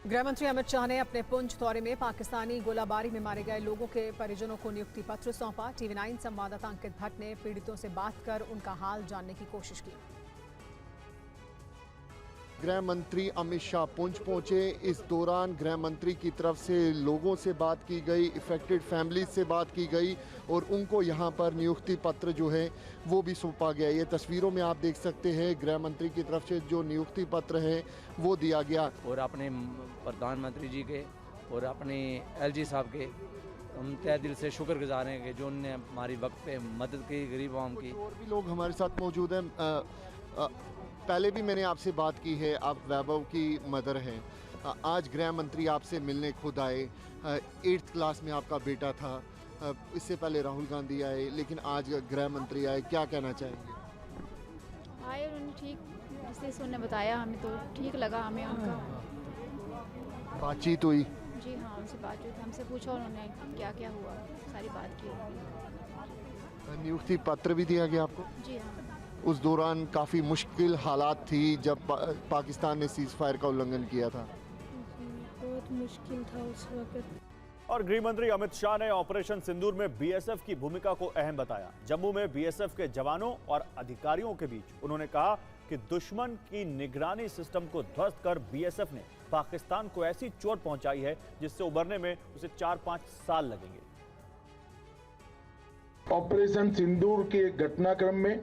गृह मंत्री अमित शाह ने अपने पुंछ दौरे में पाकिस्तानी गोलाबारी में मारे गए लोगों के परिजनों को नियुक्ति पत्र सौंपा। TV9 संवाददाता अंकित भट्ट ने पीड़ितों से बात कर उनका हाल जानने की कोशिश की। गृह मंत्री अमित शाह पुंछ पहुंचे। इस दौरान गृह मंत्री की तरफ से लोगों से बात की गई, इफेक्टेड फैमिलीज से बात की गई और उनको यहां पर नियुक्ति पत्र जो है वो भी सौंपा गया। ये तस्वीरों में आप देख सकते हैं गृह मंत्री की तरफ से जो नियुक्ति पत्र है वो दिया गया। और अपने प्रधानमंत्री जी के और अपने LG साहब के हम तहे दिल से शुक्रगुजार हैं कि जो उन्होंने हमारी वक्त पे मदद की, गरीब आवाम की। और भी लोग हमारे साथ मौजूद हैं। पहले भी मैंने आपसे बात की है, आप वैभव की मदर हैं। आज गृह मंत्री आपसे मिलने खुद आए। 8th क्लास में आपका बेटा था, इससे पहले राहुल गांधी आए, लेकिन आज गृह मंत्री आए, क्या कहना चाहेंगे? आए उन्होंने ठीक जैसे उन्होंने बताया, हमें तो ठीक लगा। हमें उनका बातचीत हुई? जी हाँ, उनसे बातचीत हमसे पूछा उन्होंने क्या क्या हुआ, सारी बात की। नियुक्ति पत्र भी दिया गया आपको? जी हाँ। उस दौरान काफ़ी मुश्किल हालात थी जब पाकिस्तान ने सीज़ फायर का उल्लंघन किया था। बहुत मुश्किल था उस वक्त। और गृह मंत्री अमित शाह ने ऑपरेशन सिंदूर में BSF की भूमिका को अहम बताया। जम्मू में BSF के जवानों और अधिकारियों के बीच उन्होंने कहा कि दुश्मन की निगरानी सिस्टम को ध्वस्त कर BSF ने पाकिस्तान को ऐसी चोट पहुंचाई है जिससे उबरने में उसे 4-5 साल लगेंगे। ऑपरेशन सिंदूर के घटनाक्रम में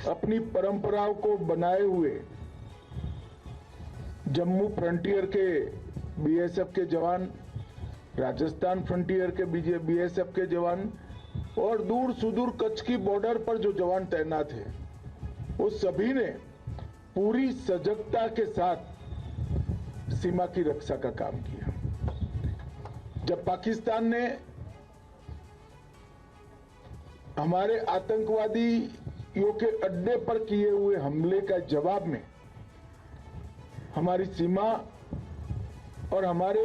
अपनी परंपराओं को बनाए हुए जम्मू फ्रंटियर के BSF के जवान, राजस्थान फ्रंटियर के BSF के जवान और दूर सुदूर कच्छ की बॉर्डर पर जो जवान तैनात हैं, वो सभी ने पूरी सजगता के साथ सीमा की रक्षा का काम किया। जब पाकिस्तान ने हमारे आतंकवादी के अड्डे पर किए हुए हमले का जवाब में हमारी सीमा और हमारे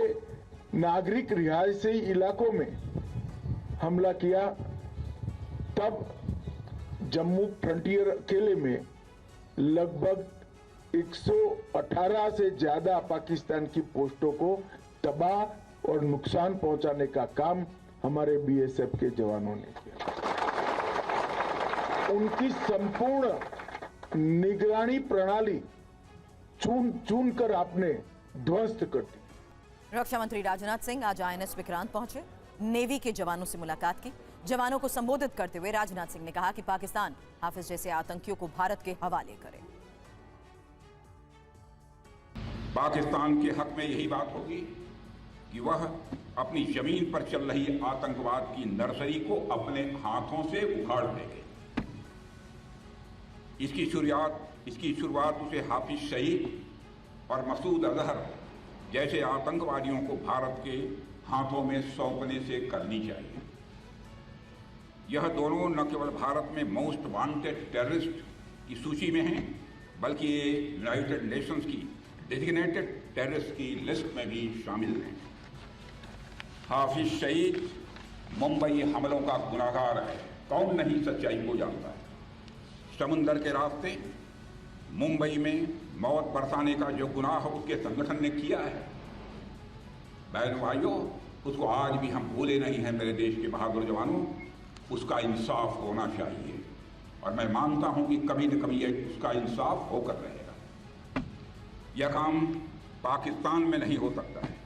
नागरिक रिहायशी इलाकों में हमला किया, तब जम्मू फ्रंटियर अकेले में लगभग 118 से ज्यादा पाकिस्तान की पोस्टों को तबाह और नुकसान पहुंचाने का काम हमारे BSF के जवानों ने किया। उनकी संपूर्ण निगरानी प्रणाली चुन कर आपने ध्वस्त कर दी। रक्षा मंत्री राजनाथ सिंह आज INS विक्रांत पहुंचे, नेवी के जवानों से मुलाकात की। जवानों को संबोधित करते हुए राजनाथ सिंह ने कहा कि पाकिस्तान हाफिज जैसे आतंकियों को भारत के हवाले करे। पाकिस्तान के हक में यही बात होगी कि वह अपनी जमीन पर चल रही आतंकवाद की नर्सरी को अपने हाथों से उखाड़ देंगे। इसकी शुरुआत उसे हाफिज सईद और मसूद अजहर जैसे आतंकवादियों को भारत के हाथों में सौंपने से करनी चाहिए। यह दोनों न केवल भारत में मोस्ट वांटेड टेररिस्ट की सूची में हैं, बल्कि ये यूनाइटेड नेशंस की डेजिग्नेटेड टेररिस्ट की लिस्ट में भी शामिल हैं। हाफिज सईद मुंबई हमलों का गुनाहगार है, कौन नहीं सच्चाई को जानता है। समुंदर के रास्ते मुंबई में मौत बरसाने का जो गुनाह उसके संगठन ने किया है, बहन भाइयों, उसको आज भी हम भूले नहीं हैं। मेरे देश के बहादुर जवानों, उसका इंसाफ होना चाहिए और मैं मानता हूं कि कभी न कभी उसका इंसाफ होकर रहेगा। यह काम पाकिस्तान में नहीं हो सकता है।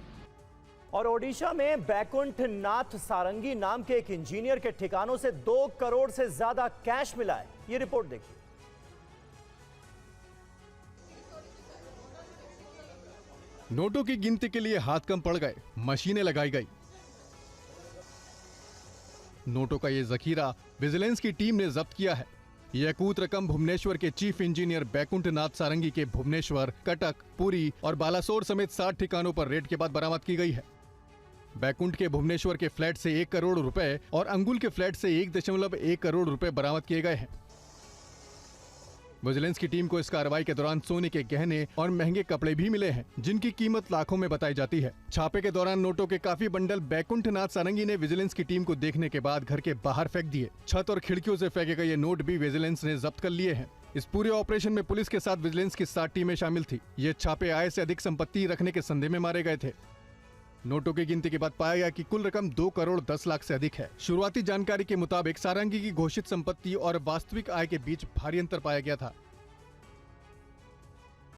और ओडिशा में बैकुंठ नाथ सारंगी नाम के एक इंजीनियर के ठिकानों से 2 करोड़ से ज्यादा कैश मिला है। ये रिपोर्ट देखिए। नोटों की गिनती के लिए हाथ कम पड़ गए, मशीनें लगाई गई। नोटों का ये जखीरा विजिलेंस की टीम ने जब्त किया है। यह अकूत रकम भुवनेश्वर के चीफ इंजीनियर बैकुंठ नाथ सारंगी के भुवनेश्वर, कटक, पुरी और बालासोर समेत 60 ठिकानों पर रेड के बाद बरामद की गई है। बैकुंठ के भुवनेश्वर के फ्लैट से 1 करोड़ रुपए और अंगुल के फ्लैट से 1.1 करोड़ रुपए बरामद किए गए हैं। विजिलेंस की टीम को इस कार्रवाई के दौरान सोने के गहने और महंगे कपड़े भी मिले हैं, जिनकी कीमत लाखों में बताई जाती है। छापे के दौरान नोटों के काफी बंडल बैकुंठ नाथ सारंगी ने विजिलेंस की टीम को देखने के बाद घर के बाहर फेंक दिए। छत और खिड़कियों से फेंके गए ये नोट भी विजिलेंस ने जब्त कर लिए हैं। इस पूरे ऑपरेशन में पुलिस के साथ विजिलेंस की 7 टीमें शामिल थी। ये छापे आय से अधिक संपत्ति रखने के संदेह में मारे गए थे। नोटों की गिनती के बाद पाया गया कि कुल रकम 2 करोड़ 10 लाख से अधिक है। शुरुआती जानकारी के मुताबिक सारंगी की घोषित संपत्ति और वास्तविक आय के बीच भारी अंतर पाया गया था।